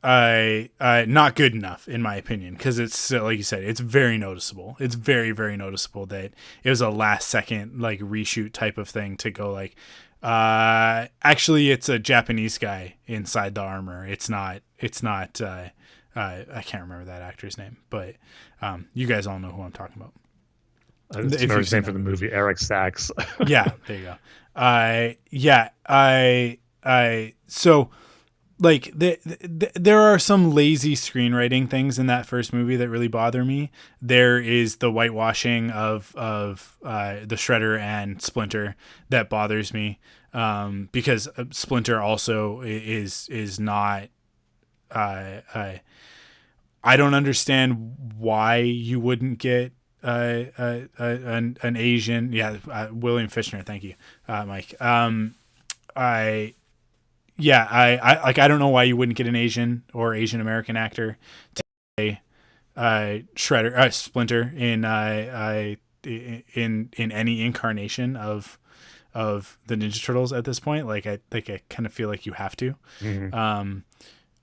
not good enough in my opinion, because it's like you said, it's very noticeable. It's very, very noticeable that it was a last second like reshoot type of thing to go like, actually it's a Japanese guy inside the armor. It's not. I can't remember that actor's name, but you guys all know who I'm talking about. It's his name for the movie, Eric Sachs. Yeah, there you go. So like there are some lazy screenwriting things in that first movie that really bother me. There is the whitewashing of the Shredder and Splinter that bothers me, because Splinter also is not. I don't understand why you wouldn't get an Asian. Yeah, William Fichtner. Thank you, Mike. I don't know why you wouldn't get an Asian or Asian American actor to play Splinter in any incarnation of the Ninja Turtles at this point. I kind of feel like you have to.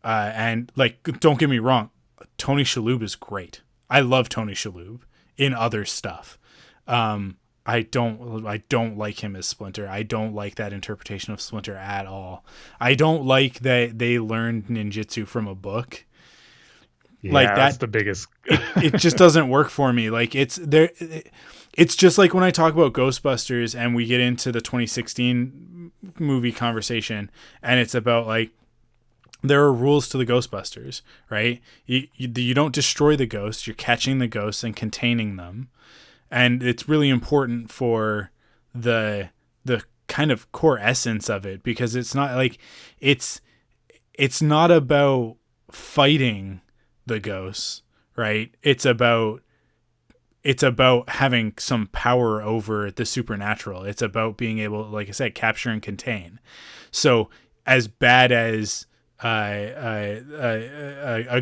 And like, don't get me wrong, Tony Shalhoub is great. I love Tony Shalhoub in other stuff. I don't like him as Splinter. I don't like that interpretation of Splinter at all. I don't like that they learned ninjutsu from a book. Yeah, like that's the biggest. it just doesn't work for me. Like it's just like when I talk about Ghostbusters and we get into the 2016 movie conversation, and it's about like, there are rules to the Ghostbusters, right? You don't destroy the ghosts. You're catching the ghosts and containing them. And it's really important for the kind of core essence of it, because it's not like it's not about fighting the ghosts, right? It's about it's about having some power over the supernatural. It's about being able, like I said, capture and contain. So as bad as a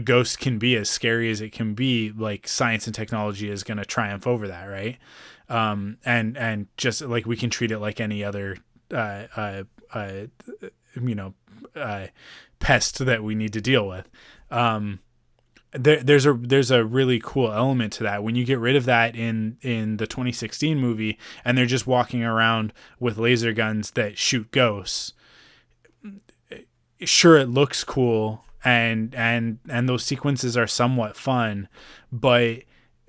ghost can be, as scary as it can be, like science and technology is going to triumph over that, right? And just like we can treat it like any other pest that we need to deal with. There's a really cool element to that when you get rid of that in the 2016 movie, and they're just walking around with laser guns that shoot ghosts. Sure, it looks cool, and those sequences are somewhat fun, but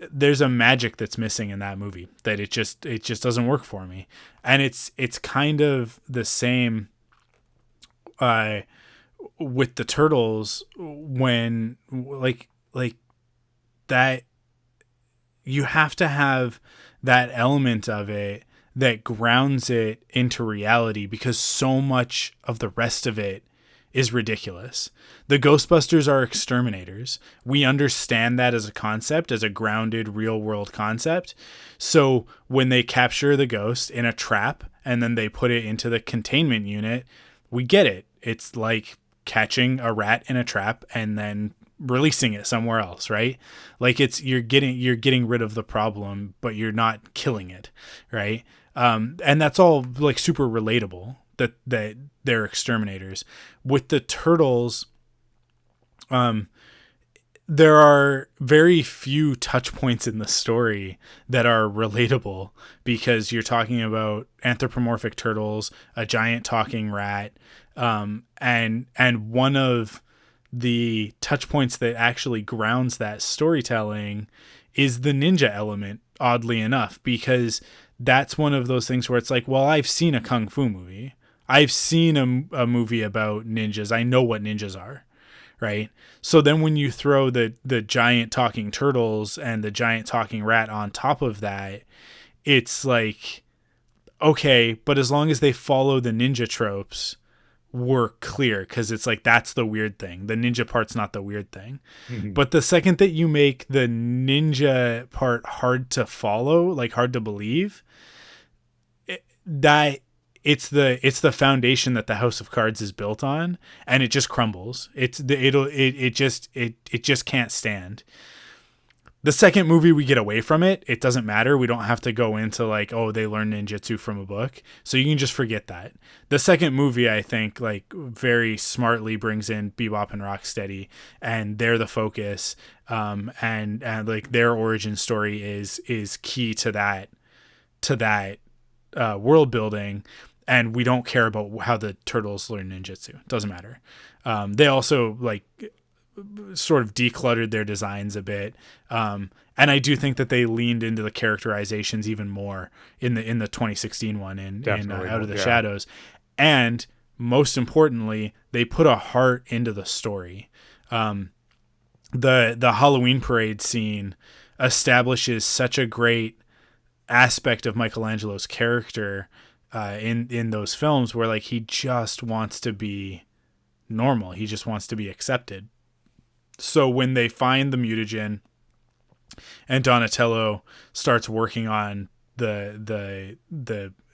there's a magic that's missing in that movie that it just doesn't work for me. And it's kind of the same with the Turtles, when like that, you have to have that element of it that grounds it into reality, because so much of the rest of it is ridiculous. The Ghostbusters are exterminators. We understand that as a concept, as a grounded real world concept. So when they capture the ghost in a trap and then they put it into the containment unit, we get it. It's like catching a rat in a trap and then releasing it somewhere else, right? Like you're getting rid of the problem, but you're not killing it, right? And that's all like super relatable, that they're exterminators. With the Turtles, there are very few touch points in the story that are relatable, because you're talking about anthropomorphic turtles, a giant talking rat, and one of the touch points that actually grounds that storytelling is the ninja element, oddly enough, because that's one of those things where it's like, well, I've seen a kung fu movie. I've seen a movie about ninjas. I know what ninjas are, right? So then when you throw the giant talking turtles and the giant talking rat on top of that, it's like, okay, but as long as they follow the ninja tropes, we're clear, because it's like, that's the weird thing. The ninja part's not the weird thing. Mm-hmm. But the second that you make the ninja part hard to follow, like hard to believe, it's the foundation that the House of Cards is built on, and it just crumbles. It just can't stand. The second movie, we get away from it. It doesn't matter. We don't have to go into like, oh, they learn ninjutsu from a book. So you can just forget that. The second movie, I think, like very smartly brings in Bebop and Rocksteady, and they're the focus. And like their origin story is key to that world building. And we don't care about how the turtles learn ninjutsu. It doesn't matter. They also like sort of decluttered their designs a bit. And I do think that they leaned into the characterizations even more in the 2016 one in Out of the Shadows. And most importantly, they put a heart into the story. The Halloween parade scene establishes such a great aspect of Michelangelo's character in those films, where like he just wants to be normal. He just wants to be accepted. So when they find the mutagen and Donatello starts working on the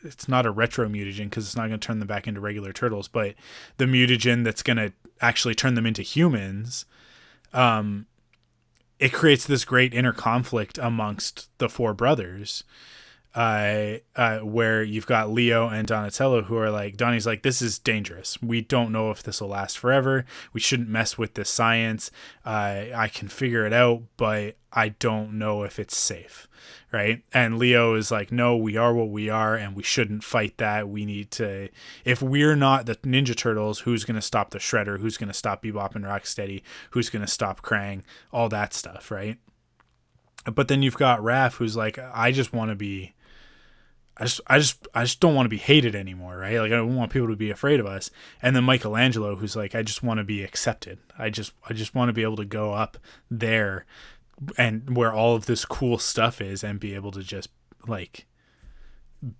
it's not a retro mutagen, because it's not going to turn them back into regular turtles, but the mutagen that's going to actually turn them into humans, it creates this great inner conflict amongst the four brothers, where you've got Leo and Donatello, who are like, Donnie's like, this is dangerous. We don't know if this will last forever. We shouldn't mess with this science. I can figure it out, but I don't know if it's safe. Right. And Leo is like, no, we are what we are, and we shouldn't fight that. We need to, if we're not the Ninja Turtles, who's going to stop the Shredder? Who's going to stop Bebop and Rocksteady? Who's going to stop Krang? All that stuff. Right. But then you've got Raph, who's like, I just want to be, I just don't want to be hated anymore, right? Like, I don't want people to be afraid of us. And then Michelangelo, who's like, I just want to be accepted. I just want to be able to go up there and where all of this cool stuff is, and be able to just like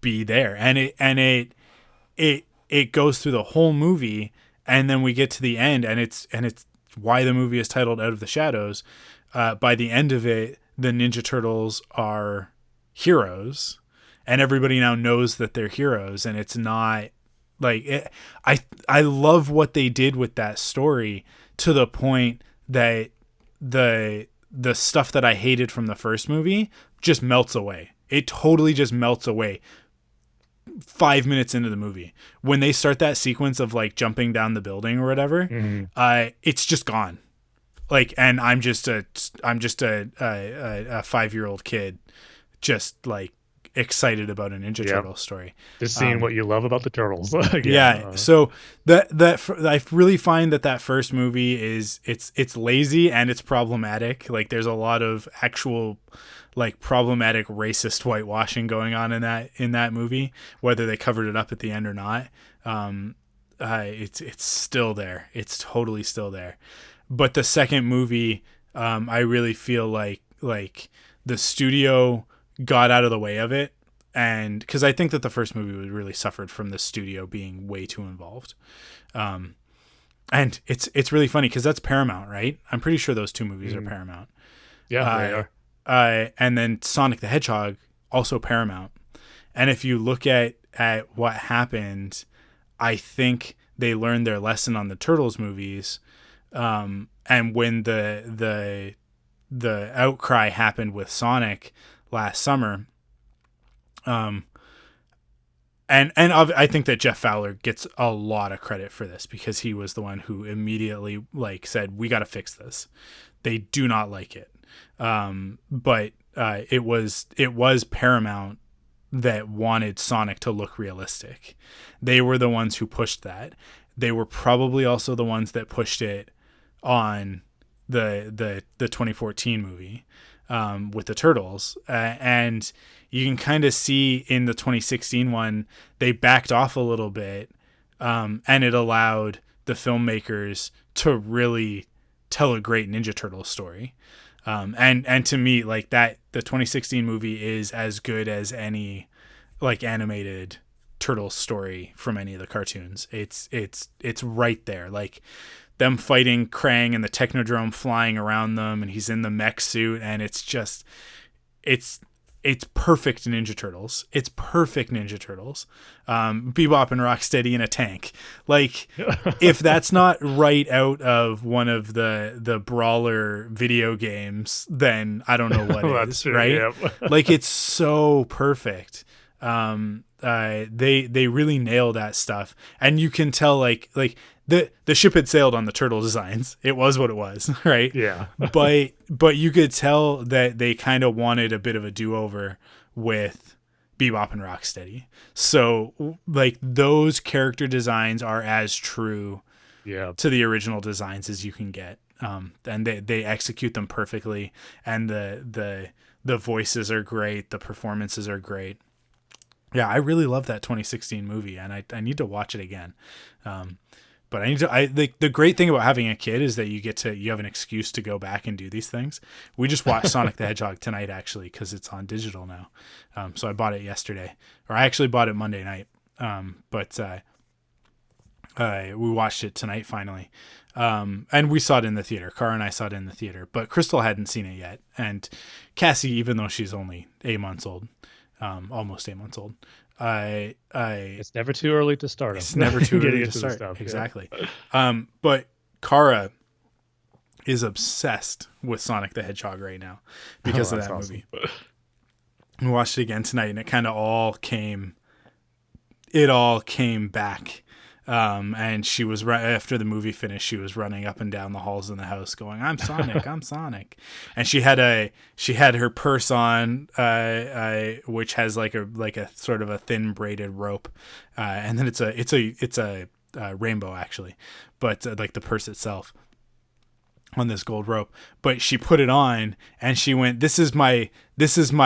be there. And it goes through the whole movie, and then we get to the end, and it's why the movie is titled Out of the Shadows. By the end of it, the Ninja Turtles are heroes, and everybody now knows that they're heroes, and it's not like it, I love what they did with that story to the point that the stuff that I hated from the first movie just melts away. It totally just melts away 5 minutes into the movie when they start that sequence of like jumping down the building or whatever. It's just gone. Like, and I'm just a 5-year-old kid, just like excited about a Ninja Turtle story. Just seeing what you love about the Turtles. So I really find that first movie is it's lazy and it's problematic. Like, there's a lot of actual like problematic racist whitewashing going on in that movie, whether they covered it up at the end or not. It's still there. It's totally still there. But the second movie, I really feel like the studio got out of the way of it, and because I think that the first movie really suffered from the studio being way too involved. And it's really funny because that's Paramount, right? I'm pretty sure those two movies are Paramount. Yeah, they are. And then Sonic the Hedgehog, also Paramount. And if you look at what happened, I think they learned their lesson on the Turtles movies. And when the outcry happened with Sonic last summer, and I think that Jeff Fowler gets a lot of credit for this because he was the one who immediately like said, we got to fix this. They do not like it. But it was Paramount that wanted Sonic to look realistic. They were the ones who pushed that. They were probably also the ones that pushed it on the 2014 movie with the Turtles. And you can kind of see in the 2016 one, they backed off a little bit, and it allowed the filmmakers to really tell a great Ninja Turtles story. And to me, like that, the 2016 movie is as good as any like animated Turtles story from any of the cartoons. It's right there. Like them fighting Krang and the Technodrome flying around them, and he's in the mech suit, and it's perfect Ninja Turtles. It's perfect Ninja Turtles. Bebop and Rocksteady in a tank. Like, if that's not right out of one of the brawler video games, then I don't know what is, right? Yep. Like, it's so perfect. They really nail that stuff, and you can tell like the ship had sailed on the Turtle designs. It was what it was, right? Yeah. but you could tell that they kind of wanted a bit of a do-over with Bebop and Rocksteady. So like those character designs are as true to the original designs as you can get. And they execute them perfectly, and the voices are great, the performances are great. Yeah, I really love that 2016 movie, and I need to watch it again. But the great thing about having a kid is that you have an excuse to go back and do these things. We just watched Sonic the Hedgehog tonight, actually, because it's on digital now. So I bought it yesterday, or I actually bought it Monday night. But we watched it tonight finally. And we saw it in the theater. Cara and I saw it in the theater, but Crystal hadn't seen it yet. And Cassie, even though she's only 8 months old, almost 8 months old, It's never too early to start. It's never too early to start. Stuff, exactly. Yeah. But Cara is obsessed with Sonic the Hedgehog right now because of that movie. We watched it again tonight, and it kind of all came back. And she was after the movie finished, she was running up and down the halls in the house going, "I'm Sonic, I'm Sonic." And she had her purse on, which has like a sort of a thin braided rope, and then it's a rainbow actually, but like the purse itself on this gold rope. But she put it on and she went, this is my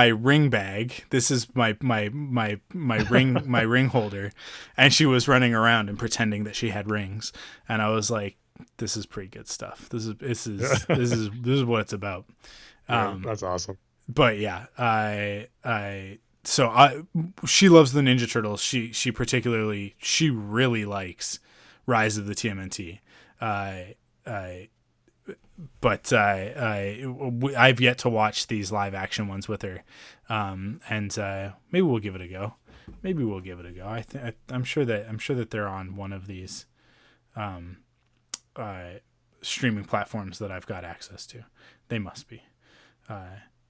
ring bag, this is my ring my ring holder. And she was running around and pretending that she had rings, and I was like, this is pretty good stuff. This is what it's about. That's awesome. But yeah, she loves the Ninja Turtles. She really likes Rise of the TMNT. but I've yet to watch these live action ones with her, and maybe we'll give it a go. I'm sure that they're on one of these streaming platforms that I've got access to. They must be.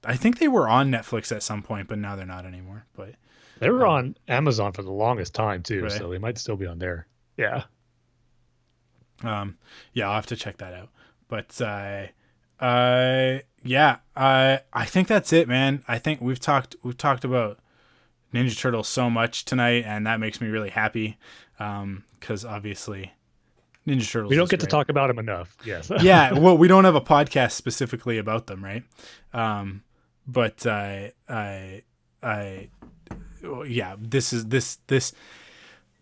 I think they were on Netflix at some point, but now they're not anymore. But they were on Amazon for the longest time too, really? So they might still be on there. Yeah. Yeah, I'll have to check that out. But yeah, I think that's it, man. I think we've talked about Ninja Turtles so much tonight, and that makes me really happy. Because obviously, Ninja Turtles. We don't get to talk about them enough. Yes. Yeah. Well, we don't have a podcast specifically about them, right? But yeah, this is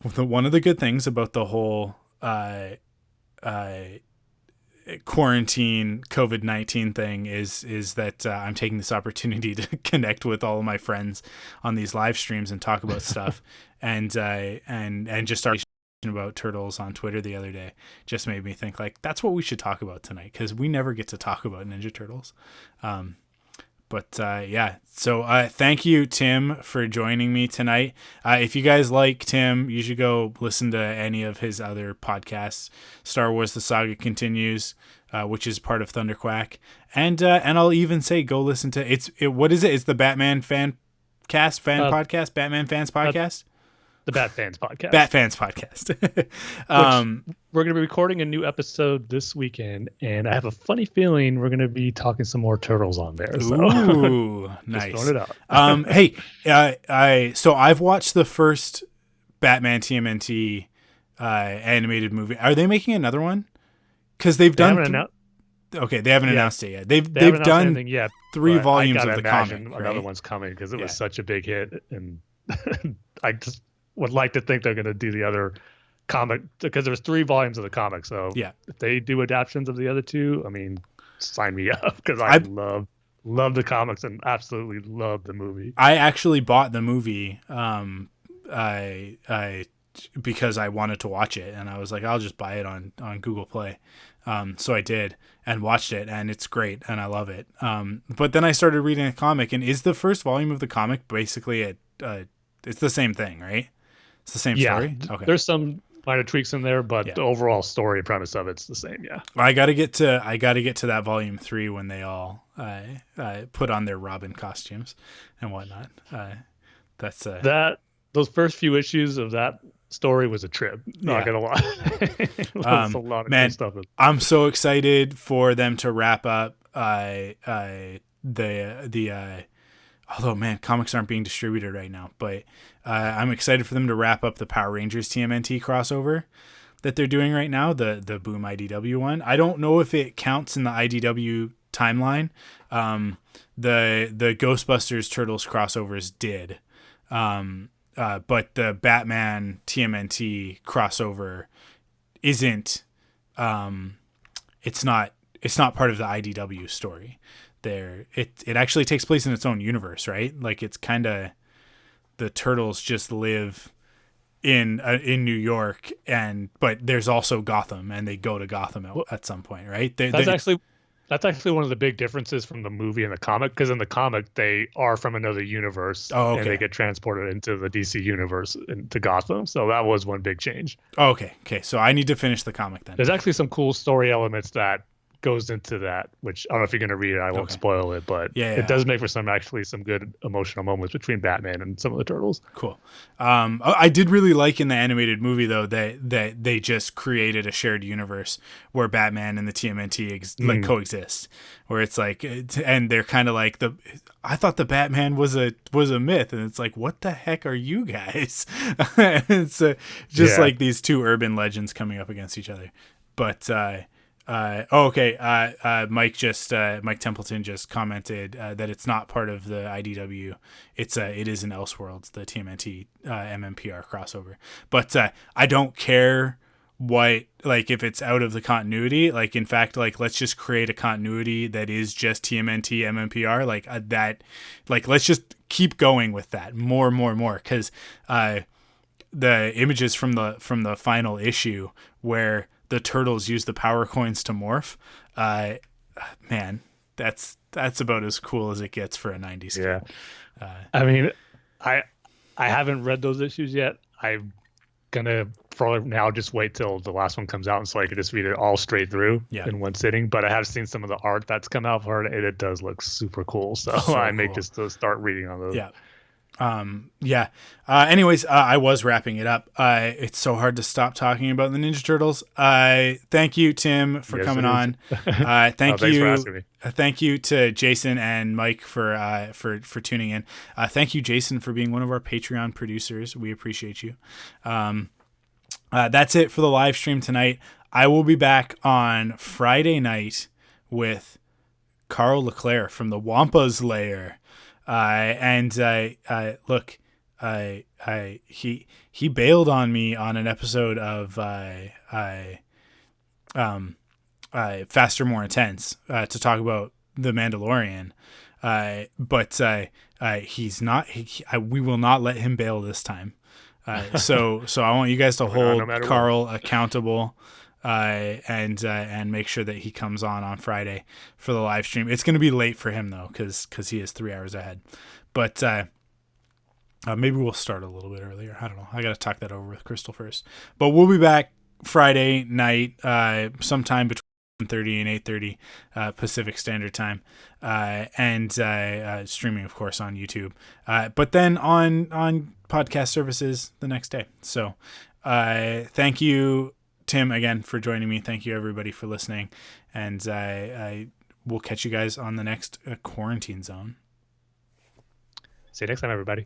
one of the good things about the whole quarantine COVID-19 thing is that I'm taking this opportunity to connect with all of my friends on these live streams and talk about stuff, and just start about Turtles on Twitter the other day just made me think like that's what we should talk about tonight, because we never get to talk about Ninja Turtles. Yeah, so thank you, Tim, for joining me tonight. If you guys like Tim, you should go listen to any of his other podcasts. Star Wars: The Saga Continues, which is part of ThunderQuack, and I'll even say go listen to what is it? It's the Batman podcast, Batman Fans Podcast. The Bat Fans Podcast. Bat Fans Podcast. We're going to be recording a new episode this weekend, and I have a funny feeling we're going to be talking some more Turtles on there. So. Ooh, nice. Just throwing it out. Hey, so I've watched the first Batman TMNT animated movie. Are they making another one? Because they've done. Okay, they haven't announced it yet. They've done yet, 3 volumes of the comic. Another right? one's coming because it was such a big hit, and I just would like to think they're going to do the other comic, because there's 3 volumes of the comic. So yeah, if they do adaptations of the other 2, I mean, sign me up, because I love the comics and absolutely love the movie. I actually bought the movie because I wanted to watch it, and I was like, I'll just buy it on Google Play. So I did and watched it, and it's great, and I love it. But then I started reading the comic, and is the first volume of the comic basically it's the same thing, right? It's the same story. Okay. There's some minor tweaks in there, but the overall story premise of it's the same. Yeah. I got to get to that volume 3 when they all put on their Robin costumes and whatnot. Those first few issues of that story was a trip. Not gonna lie. It was a lot of cool stuff. I'm so excited for them to wrap up although, man, comics aren't being distributed right now, but I'm excited for them to wrap up the Power Rangers TMNT crossover that they're doing right now, the Boom IDW one. I don't know if it counts in the IDW timeline. The Ghostbusters Turtles crossovers did, but the Batman TMNT crossover isn't. It's not part of the IDW story. It actually takes place in its own universe, right? Like it's kind of the Turtles just live in New York, but there's also Gotham, and they go to Gotham at some point, right? That's actually one of the big differences from the movie and the comic, because in the comic they are from another universe, and they get transported into the DC universe into Gotham. So that was one big change. Oh, okay. So I need to finish the comic then. There's actually some cool story elements that goes into that, which I don't know if you're going to read it. I won't spoil it, but it does make for some good emotional moments between Batman and some of the Turtles. Cool. I did really like in the animated movie though that they just created a shared universe where Batman and the TMNT coexist, where it's like, and they're kind of like I thought the Batman was a myth, and it's like, what the heck are you guys? It's just like these 2 urban legends coming up against each other, but. Mike Templeton just commented that it's not part of the IDW. It is in Elseworlds, the TMNT MMPR crossover. But I don't care if it's out of the continuity. Like, in fact, let's just create a continuity that is just TMNT MMPR. Let's just keep going with that more, because the images from the final issue where the turtles use the power coins to morph. Man, that's about as cool as it gets for a 90s Yeah. kid. I mean, I haven't read those issues yet. I'm gonna for now just wait till the last one comes out, and so I can just read it all straight through in one sitting. But I have seen some of the art that's come out for it, and it does look super cool. So I may just start reading on those. Yeah. Anyways, I was wrapping it up. It's so hard to stop talking about the Ninja Turtles. Thank you, Tim, for coming on. Thanks for asking me. Thank you to Jason and Mike for tuning in. Thank you, Jason, for being one of our Patreon producers. We appreciate you. That's it for the live stream tonight. I will be back on Friday night with Carl Leclerc from the Wampa's Lair. Look, he bailed on me on an episode of Faster, More Intense to talk about The Mandalorian. But he's not. We will not let him bail this time. So I want you guys to hold Carl accountable. And make sure that he comes on Friday for the live stream. It's going to be late for him though, because he is 3 hours ahead. But maybe we'll start a little bit earlier. I don't know. I got to talk that over with Crystal first. But we'll be back Friday night, sometime between 7:30 and 8:30 Pacific Standard Time, and streaming, of course, on YouTube. But then on podcast services the next day. So thank you, Tim, again, for joining me. Thank you, everybody, for listening. And I will catch you guys on the next Quarantine Zone. See you next time, everybody.